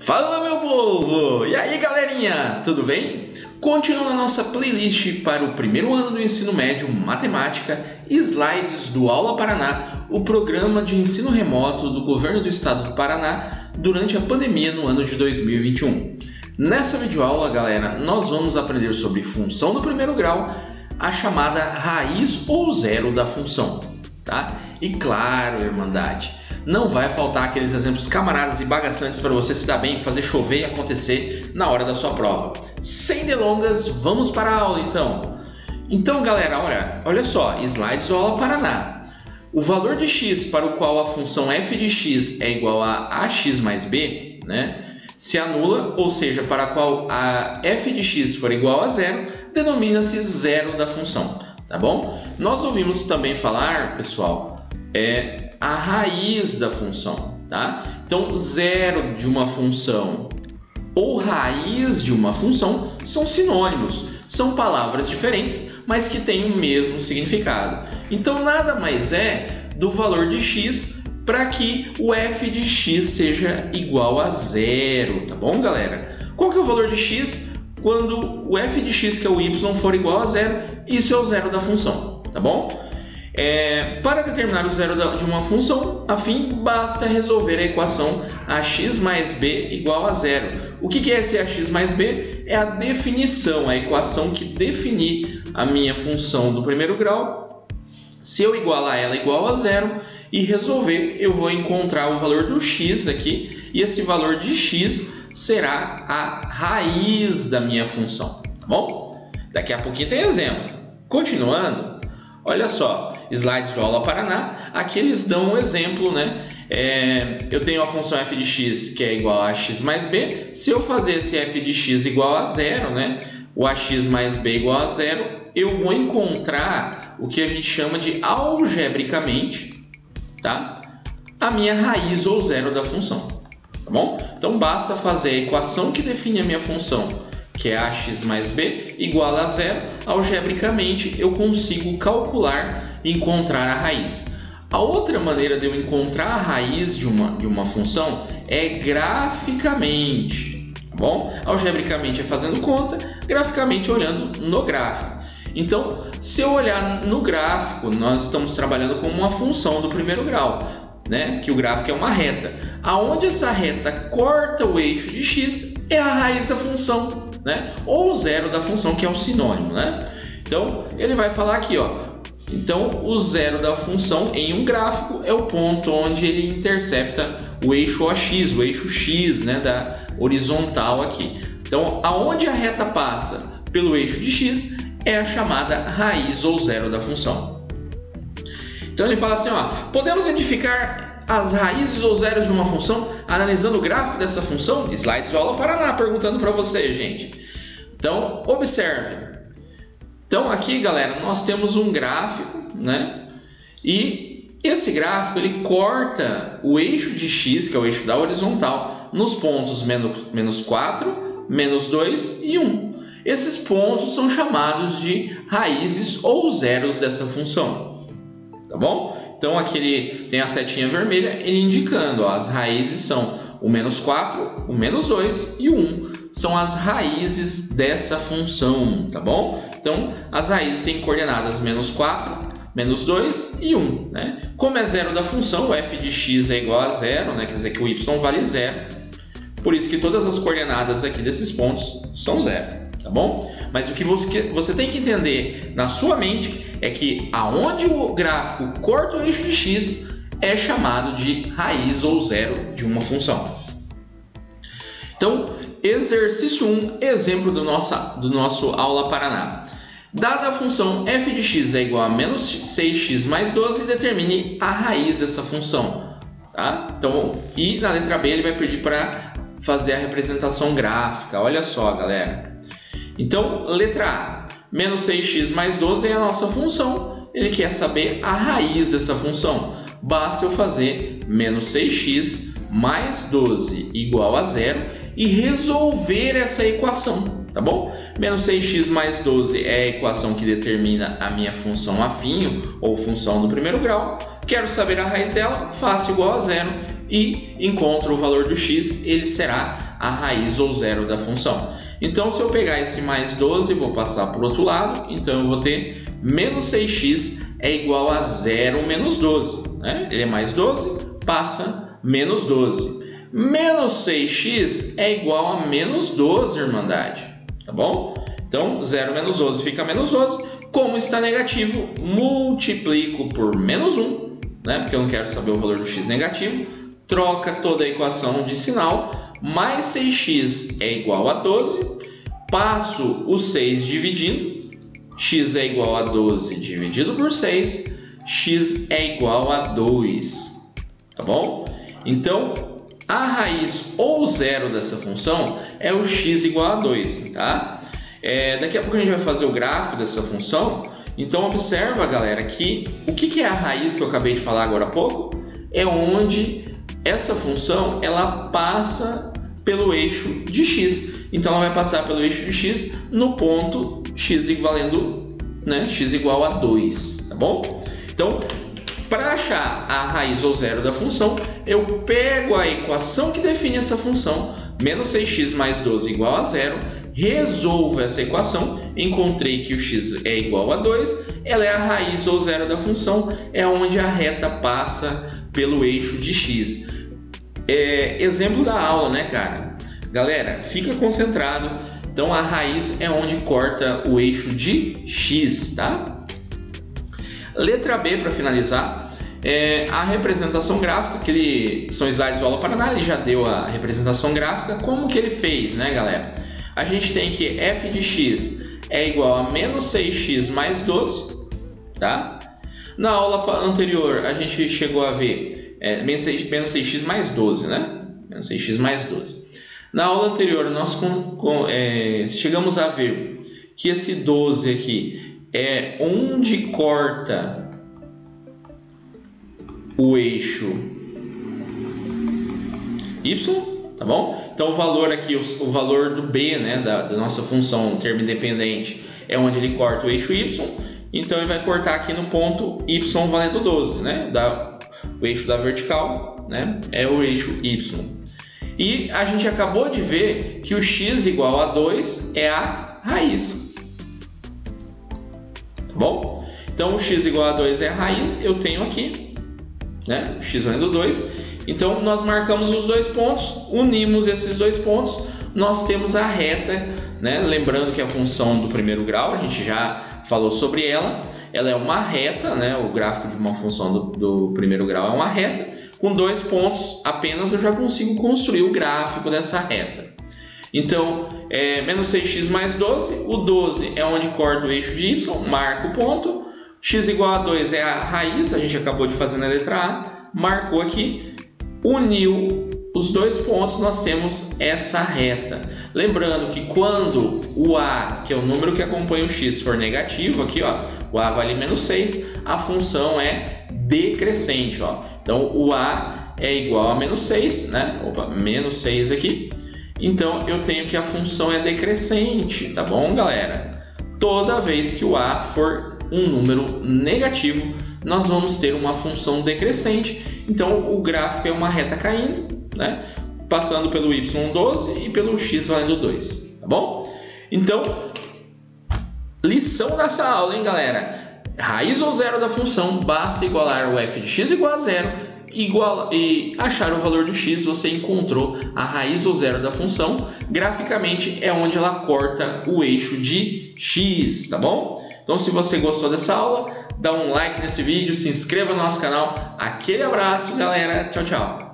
Fala, meu povo! E aí, galerinha, tudo bem? Continuando a nossa playlist para o primeiro ano do ensino médio Matemática, slides do Aula Paraná, o programa de ensino remoto do governo do estado do Paraná durante a pandemia no ano de 2021. Nessa videoaula, galera, nós vamos aprender sobre função do primeiro grau, a chamada raiz ou zero da função, tá? E claro, Irmandade, não vai faltar aqueles exemplos camaradas e bagaçantes para você se dar bem, fazer chover e acontecer na hora da sua prova. Sem delongas, vamos para a aula então. Então, galera, olha só, slides do Aula Paraná. O valor de x para o qual a função f de x é igual a ax mais b, né, se anula, ou seja, para a qual a f de x for igual a zero, denomina-se zero da função, tá bom? Nós ouvimos também falar, pessoal, a raiz da função, tá? Então, zero de uma função ou raiz de uma função são sinônimos, são palavras diferentes, mas que têm o mesmo significado. Então, nada mais é do valor de x para que o f de x seja igual a zero, tá bom, galera? Qual que é o valor de x quando o f de x, que é o y, for igual a zero? Isso é o zero da função, tá bom? Para determinar o zero de uma função, afim, basta resolver a equação ax mais b igual a zero. O que é esse ax mais b? É a definição, a equação que define a minha função do primeiro grau. Se eu igualar ela igual a zero e resolver, eu vou encontrar o valor do x aqui, e esse valor de x será a raiz da minha função, tá bom? Daqui a pouquinho tem exemplo. Continuando, olha só, slides do Aula Paraná, aqui eles dão um exemplo, né? Eu tenho a função f de x que é igual a ax mais b. Se eu fazer esse f de x igual a zero, né? O ax mais b igual a zero, eu vou encontrar o que a gente chama de algebricamente, tá? A minha raiz ou zero da função, tá bom? Então basta fazer a equação que define a minha função, que é ax mais b, igual a zero, algebricamente eu consigo calcular e encontrar a raiz. A outra maneira de eu encontrar a raiz de uma função é graficamente, tá bom? Algebricamente é fazendo conta, graficamente olhando no gráfico. Então, se eu olhar no gráfico, nós estamos trabalhando com uma função do primeiro grau, né? Que o gráfico é uma reta. Aonde essa reta corta o eixo de x é a raiz da função, né? Ou zero da função, que é o sinônimo, né? Então, ele vai falar aqui, ó. Então, o zero da função em um gráfico é o ponto onde ele intercepta o eixo OX, o eixo x, né, da horizontal aqui. Então, aonde a reta passa pelo eixo de x é a chamada raiz ou zero da função. Então, ele fala assim, ó, podemos identificar as raízes ou zeros de uma função analisando o gráfico dessa função? Slides do Aula Paraná perguntando para você, gente. Então, observe. Então, aqui, galera, nós temos um gráfico, né? E esse gráfico, ele corta o eixo de x, que é o eixo da horizontal, nos pontos menos 4, menos 2 e 1. Esses pontos são chamados de raízes ou zeros dessa função, tá bom? Então, aqui ele tem a setinha vermelha, ele indicando, ó, as raízes são o menos 4, o menos 2 e o 1. São as raízes dessa função, tá bom? Então, as raízes têm coordenadas menos 4, menos 2 e 1, né? Como é zero da função, o f de x é igual a zero, né? Quer dizer que o y vale zero. Por isso que todas as coordenadas aqui desses pontos são zero, tá bom? Mas o que você tem que entender na sua mente é que aonde o gráfico corta o eixo de x é chamado de raiz ou zero de uma função. Então, exercício 1, exemplo do nosso Aula Paraná. Dada a função f de x é igual a menos 6x mais 12, determine a raiz dessa função, tá? Então, e na letra B ele vai pedir para fazer a representação gráfica. Olha só, galera. Então, letra A, menos 6x mais 12 é a nossa função. Ele quer saber a raiz dessa função. Basta eu fazer menos 6x mais 12 igual a zero e resolver essa equação, tá bom? Menos 6x mais 12 é a equação que determina a minha função afim ou função do primeiro grau. Quero saber a raiz dela, faço igual a zero e encontro o valor do x, ele será a raiz ou zero da função. Então, se eu pegar esse mais 12 e vou passar para o outro lado, então eu vou ter menos 6x é igual a 0 menos 12. Né? Ele é mais 12, passa menos 12. Menos 6x é igual a menos 12, Irmandade. Tá bom? Então, 0 menos 12 fica menos 12. Como está negativo, multiplico por menos 1, né? Porque eu não quero saber o valor do x negativo. Troca toda a equação de sinal. Mais 6x é igual a 12. Passo o 6 dividindo. X é igual a 12 dividido por 6. X é igual a 2. Tá bom? Então, a raiz ou zero dessa função é o x igual a 2, tá? Daqui a pouco a gente vai fazer o gráfico dessa função. Então observa, galera, que o que é a raiz que eu acabei de falar agora há pouco? É onde essa função ela passa pelo eixo de x. Então ela vai passar pelo eixo de x no ponto x valendo, né, x igual a 2, tá bom? Então, para achar a raiz ou zero da função, eu pego a equação que define essa função, menos 6x mais 12 igual a 0, resolvo essa equação, encontrei que o x é igual a 2, ela é a raiz ou zero da função, é onde a reta passa pelo eixo de x. Exemplo da aula, né, cara? Galera, fica concentrado. Então, a raiz é onde corta o eixo de x, tá? Letra B, para finalizar, a representação gráfica, são slides do Aula Paraná, ele já deu a representação gráfica. Como que ele fez, né, galera? A gente tem que f de x é igual a menos 6x mais 12, tá? Na aula anterior, a gente chegou a ver menos 6x mais 12, né? Menos 6x mais 12. Na aula anterior, nós chegamos a ver que esse 12 aqui é onde corta o eixo y, tá bom? Então o valor aqui, o valor do b, né, da nossa função termo independente, é onde ele corta o eixo y. Então ele vai cortar aqui no ponto y valendo 12, né? O eixo da vertical, né, é o eixo y. E a gente acabou de ver que o x igual a 2 é a raiz. Tá bom? Então o x igual a 2 é a raiz, eu tenho aqui, né, o x valendo 2. Então nós marcamos os dois pontos, unimos esses dois pontos, nós temos a reta, né? Lembrando que a função do primeiro grau, a gente já falou sobre ela é uma reta, né? O gráfico de uma função do primeiro grau é uma reta. Com dois pontos apenas eu já consigo construir o gráfico dessa reta. Então, menos 6x mais 12, o 12 é onde corta o eixo de y, marca o ponto. X igual a 2 é a raiz, a gente acabou de fazer na letra A, marcou aqui, uniu os dois pontos, nós temos essa reta. Lembrando que quando o A, que é o número que acompanha o x, for negativo, aqui ó, o A vale menos 6, a função é decrescente, ó. Então o A é igual a menos 6, né? Opa, menos 6 aqui. Então eu tenho que a função é decrescente, tá bom, galera? Toda vez que o A for um número negativo, nós vamos ter uma função decrescente. Então o gráfico é uma reta caindo, né? Passando pelo y12 e pelo x valendo 2, tá bom? Então, lição dessa aula, hein, galera? Raiz ou zero da função, basta igualar o f de x igual a 0 e achar o valor do x, você encontrou a raiz ou zero da função. Graficamente é onde ela corta o eixo de x, tá bom? Então, se você gostou dessa aula, dá um like nesse vídeo, se inscreva no nosso canal. Aquele abraço, galera. Tchau, tchau.